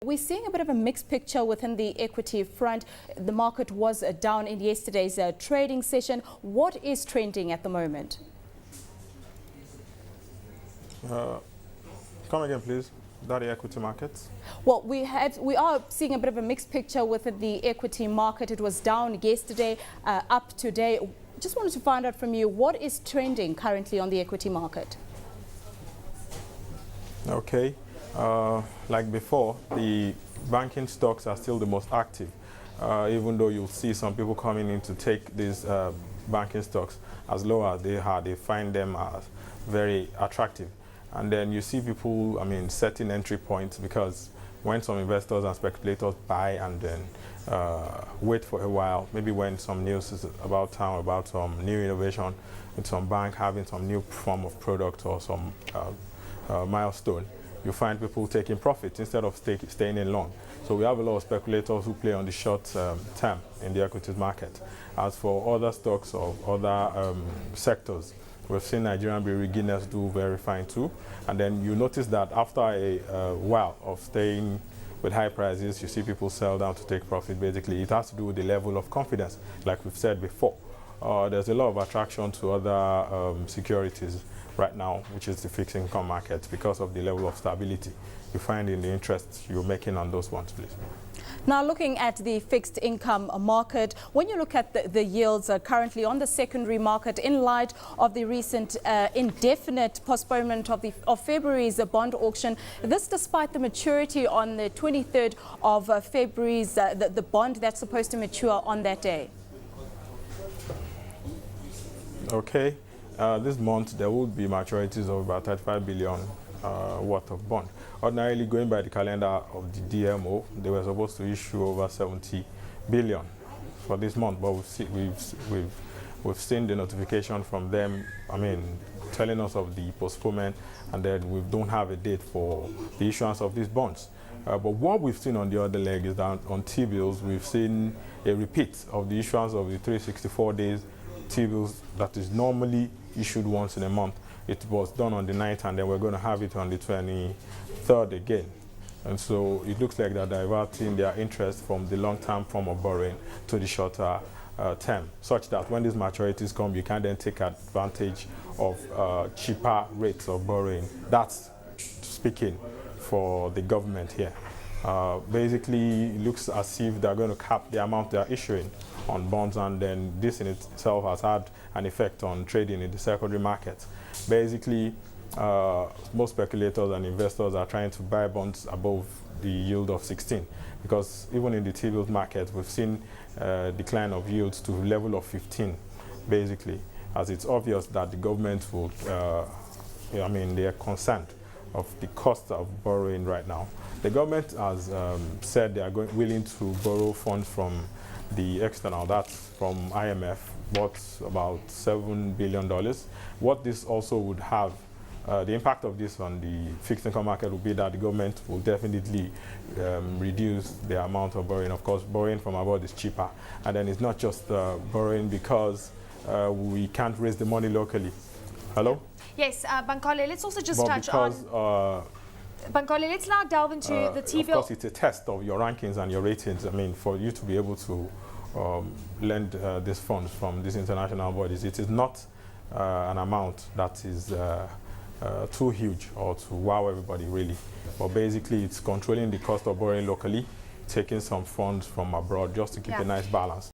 We're seeing a bit of a mixed picture within the equity front. The market was down in yesterday's trading session. What is trending at the moment? Come again, please. That the equity markets? Well, we are seeing a bit of a mixed picture within the equity market. It was down yesterday, up today. Just wanted to find out from you, what is trending currently on the equity market? Okay. Like before, the banking stocks are still the most active, even though you'll see some people coming in to take these banking stocks as low as they are. They find them as very attractive. And then you see people, setting entry points, because when some investors and speculators buy and then wait for a while, maybe when some news is about town, about some new innovation with some bank having some new form of product or some milestone, you find people taking profit instead of staying in long. So we have a lot of speculators who play on the short term in the equities market. As for other stocks or other sectors, we've seen Nigerian Brewery Guinness do very fine too. And then you notice that after a while of staying with high prices, you see people sell down to take profit. Basically, it has to do with the level of confidence, like we've said before. There's a lot of attraction to other securities right now, which is the fixed income market, because of the level of stability you find in the interest you're making on those ones, please. Now, looking at the fixed income market, when you look at the yields currently on the secondary market, in light of the recent indefinite postponement of February's bond auction, this despite the maturity on the 23rd of February's the bond that's supposed to mature on that day. Okay. This month there will be maturities of about 35 billion worth of bond. Ordinarily, going by the calendar of the DMO, they were supposed to issue over 70 billion for this month, but we've seen the notification from them, telling us of the postponement, and then we don't have a date for the issuance of these bonds. But what we've seen on the other leg is that on T-bills, we've seen a repeat of the issuance of the 364 days T-bills that is normally issued once in a month. It was done on the 9th, and then we're going to have it on the 23rd again. And so it looks like they're diverting their interest from the long-term form of borrowing to the shorter term, such that when these maturities come, you can then take advantage of cheaper rates of borrowing. That's speaking for the government here. Basically, it looks as if they're going to cap the amount they're issuing on bonds, and then this in itself has had an effect on trading in the secondary market. Basically, most speculators and investors are trying to buy bonds above the yield of 16, because even in the T-bills market, we've seen decline of yields to a level of 15, basically, as it's obvious that the government will, they are concerned of the cost of borrowing right now. The government has said they are willing to borrow funds from the external, that's from IMF, worth about $7 billion. What this also would have, the impact of this on the fixed income market would be that the government will definitely reduce the amount of borrowing. Of course, borrowing from abroad is cheaper. And then it's not just borrowing because we can't raise the money locally. Hello? Yes, Bankole, let's also just touch on... Bankole, let's now delve into the T-bill. Of course, it's a test of your rankings and your ratings. For you to be able to lend these funds from these international bodies, it is not an amount that is too huge or to wow everybody, really. But basically, it's controlling the cost of borrowing locally, taking some funds from abroad just to keep a nice balance.